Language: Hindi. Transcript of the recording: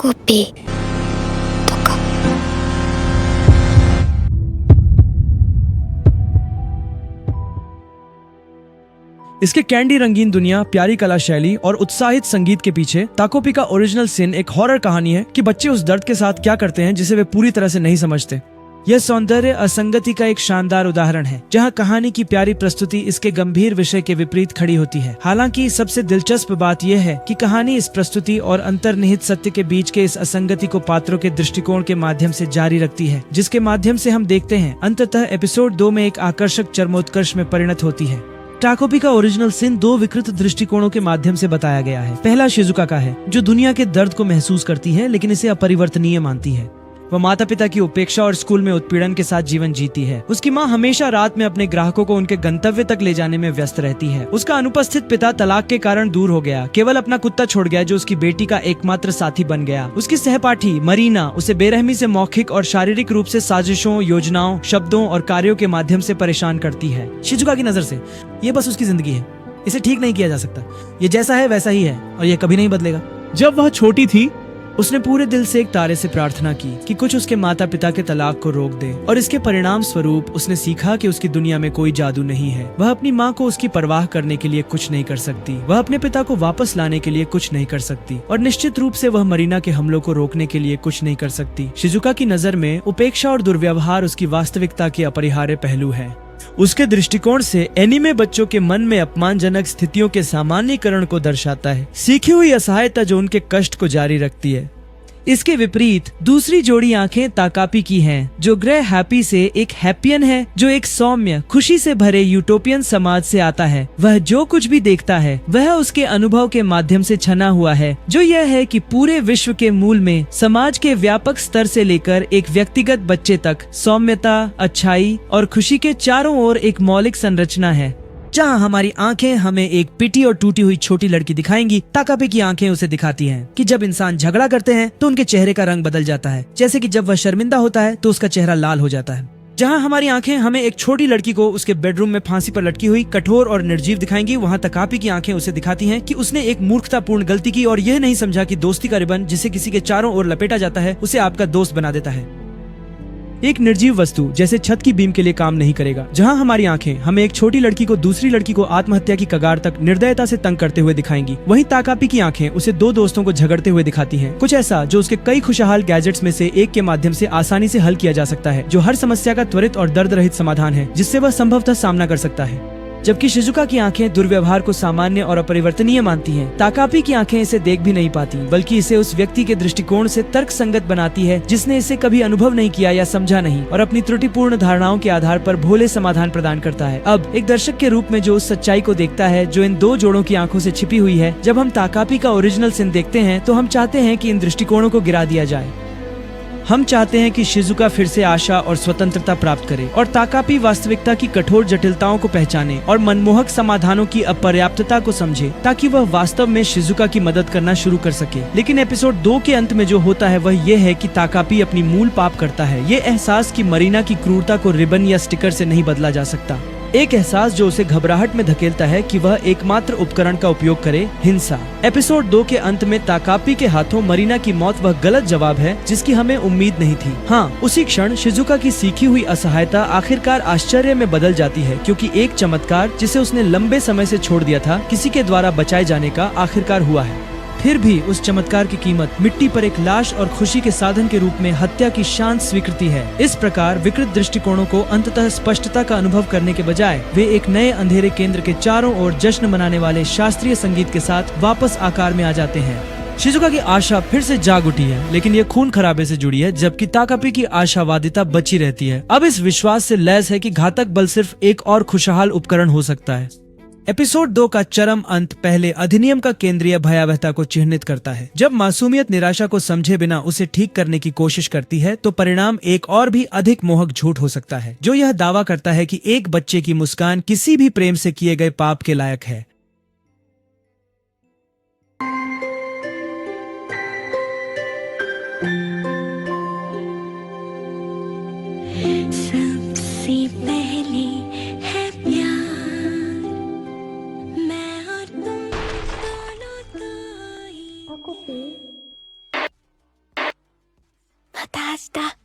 コピーとか。इसके कैंडी रंगीन दुनिया, प्यारी कला शैली और उत्साहित संगीत के पीछे ताकोपी का ओरिजिनल सिन एक हॉरर कहानी है कि बच्चे उस दर्द के साथ क्या करते हैं जिसे वे पूरी तरह से नहीं समझते। यह सौंदर्य असंगति का एक शानदार उदाहरण है, जहां कहानी की प्यारी प्रस्तुति इसके गंभीर विषय के विपरीत खड़ी होती है। हालांकि सबसे दिलचस्प बात यह है कि कहानी इस प्रस्तुति और अंतर्निहित सत्य के बीच के इस असंगति को पात्रों के दृष्टिकोण के माध्यम से जारी रखती है, जिसके माध्यम से हम देखते हैं अंततः एपिसोड 2 में एक आकर्षक चरमोत्कर्ष में परिणत होती है। ताकोपी का ओरिजिनल सिन 2 विकृत दृष्टिकोणों के माध्यम से बताया गया है। पहला शिजुका का है, जो दुनिया के दर्द को महसूस करती है लेकिन इसे अपरिवर्तनीय मानती है। वह माता पिता की उपेक्षा और स्कूल में उत्पीड़न के साथ जीवन जीती है। उसकी माँ हमेशा रात में अपने ग्राहकों को उनके गंतव्य तक ले जाने में व्यस्त रहती है। उसका अनुपस्थित पिता तलाक के कारण दूर हो गया, केवल अपना कुत्ता छोड़ गया जो उसकी बेटी का एकमात्र साथी बन गया। उसकी सहपाठी मरीना उसे बेरहमी से मौखिक और शारीरिक रूप से साजिशों, योजनाओं, शब्दों और कार्यों के माध्यम से परेशान करती है। शिजुका की नजर से ये बस उसकी जिंदगी है, इसे ठीक नहीं किया जा सकता। ये जैसा है वैसा ही है और ये कभी नहीं बदलेगा। जब वह छोटी थी उसने पूरे दिल से एक तारे से प्रार्थना की कि कुछ उसके माता पिता के तलाक को रोक दे, और इसके परिणाम स्वरूप उसने सीखा कि उसकी दुनिया में कोई जादू नहीं है। वह अपनी माँ को उसकी परवाह करने के लिए कुछ नहीं कर सकती, वह अपने पिता को वापस लाने के लिए कुछ नहीं कर सकती, और निश्चित रूप से वह मरीना के हमलों को रोकने के लिए कुछ नहीं कर सकती। शिजुका की नजर में उपेक्षा और दुर्व्यवहार उसकी वास्तविकता के अपरिहार्य पहलू है। उसके दृष्टिकोण से एनीमे बच्चों के मन में अपमानजनक स्थितियों के सामान्यीकरण को दर्शाता है, सीखी हुई असहायता जो उनके कष्ट को जारी रखती है। इसके विपरीत दूसरी जोड़ी आंखें ताकापी की हैं, जो ग्रे हैप्पी से एक हैप्पियन है, जो एक सौम्य खुशी से भरे यूटोपियन समाज से आता है। वह जो कुछ भी देखता है वह उसके अनुभव के माध्यम से छना हुआ है, जो यह है कि पूरे विश्व के मूल में समाज के व्यापक स्तर से लेकर एक व्यक्तिगत बच्चे तक सौम्यता, अच्छाई और खुशी के चारों ओर एक मौलिक संरचना है। जहाँ हमारी आंखें हमें एक पिटी और टूटी हुई छोटी लड़की दिखाएंगी, ताकापी की आंखें उसे दिखाती हैं कि जब इंसान झगड़ा करते हैं तो उनके चेहरे का रंग बदल जाता है, जैसे कि जब वह शर्मिंदा होता है तो उसका चेहरा लाल हो जाता है। जहाँ हमारी आंखें हमें एक छोटी लड़की को उसके बेडरूम में फांसी पर लटकी हुई कठोर और निर्जीव दिखाएंगी, वहाँ ताकापी की आंखें उसे दिखाती हैं कि उसने एक मूर्खतापूर्ण गलती की और यह नहीं समझा कि दोस्ती का रिबन जिसे किसी के चारों ओर लपेटा जाता है उसे आपका दोस्त बना देता है। एक निर्जीव वस्तु जैसे छत की बीम के लिए काम नहीं करेगा। जहां हमारी आंखें हमें एक छोटी लड़की को दूसरी लड़की को आत्महत्या की कगार तक निर्दयता से तंग करते हुए दिखाएंगी, वहीं ताकापी की आंखें उसे 2 दोस्तों को झगड़ते हुए दिखाती हैं। कुछ ऐसा जो उसके कई खुशहाल गैजेट्स में से एक के माध्यम से आसानी से हल किया जा सकता है, जो हर समस्या का त्वरित और दर्द रहित समाधान है जिससे वह संभवतः सामना कर सकता है। जबकि शिजुका की आंखें दुर्व्यवहार को सामान्य और अपरिवर्तनीय मानती हैं, ताकापी की आंखें इसे देख भी नहीं पाती, बल्कि इसे उस व्यक्ति के दृष्टिकोण से तर्क संगत बनाती है जिसने इसे कभी अनुभव नहीं किया या समझा नहीं, और अपनी त्रुटिपूर्ण धारणाओं के आधार पर भोले समाधान प्रदान करता है। अब एक दर्शक के रूप में जो उस सच्चाई को देखता है जो इन 2 जोड़ों की आंखों से छिपी हुई है, जब हम ताकापी का ओरिजिनल सिन देखते हैं तो हम चाहते हैं कि इन दृष्टिकोणों को गिरा दिया जाए। हम चाहते हैं कि शिजुका फिर से आशा और स्वतंत्रता प्राप्त करे और ताकापी वास्तविकता की कठोर जटिलताओं को पहचाने और मनमोहक समाधानों की अपर्याप्तता को समझे, ताकि वह वास्तव में शिजुका की मदद करना शुरू कर सके। लेकिन एपिसोड 2 के अंत में जो होता है वह यह है कि ताकापी अपनी मूल पाप करता है, ये एहसास कि मरीना की क्रूरता को रिबन या स्टिकर से नहीं बदला जा सकता। एक एहसास जो उसे घबराहट में धकेलता है कि वह एकमात्र उपकरण का उपयोग करे, हिंसा। एपिसोड 2 के अंत में ताकापी के हाथों मरीना की मौत वह गलत जवाब है जिसकी हमें उम्मीद नहीं थी। हाँ, उसी क्षण शिजुका की सीखी हुई असहायता आखिरकार आश्चर्य में बदल जाती है, क्योंकि एक चमत्कार जिसे उसने लंबे समय से छोड़ दिया था, किसी के द्वारा बचाए जाने का आखिरकार हुआ है। फिर भी उस चमत्कार की कीमत मिट्टी पर एक लाश और खुशी के साधन के रूप में हत्या की शांत स्वीकृति है। इस प्रकार विकृत दृष्टिकोणों को अंततः स्पष्टता का अनुभव करने के बजाय वे एक नए अंधेरे केंद्र के चारों ओर जश्न मनाने वाले शास्त्रीय संगीत के साथ वापस आकार में आ जाते हैं। शिजुका की आशा फिर से जाग उठी है, लेकिन ये खून खराबे से जुड़ी है, जबकि ताकापी की आशावादिता बची रहती है। अब इस विश्वास से लैस है कि घातक बल सिर्फ एक और खुशहाल उपकरण हो सकता है। एपिसोड 2 का चरम अंत पहले अधिनियम का केंद्रीय भयावहता को चिह्नित करता है। जब मासूमियत निराशा को समझे बिना उसे ठीक करने की कोशिश करती है तो परिणाम एक और भी अधिक मोहक झूठ हो सकता है, जो यह दावा करता है कि एक बच्चे की मुस्कान किसी भी प्रेम से किए गए पाप के लायक है। सबसे पहले है प्यार, मैं और तुम दोनों तो ही। した。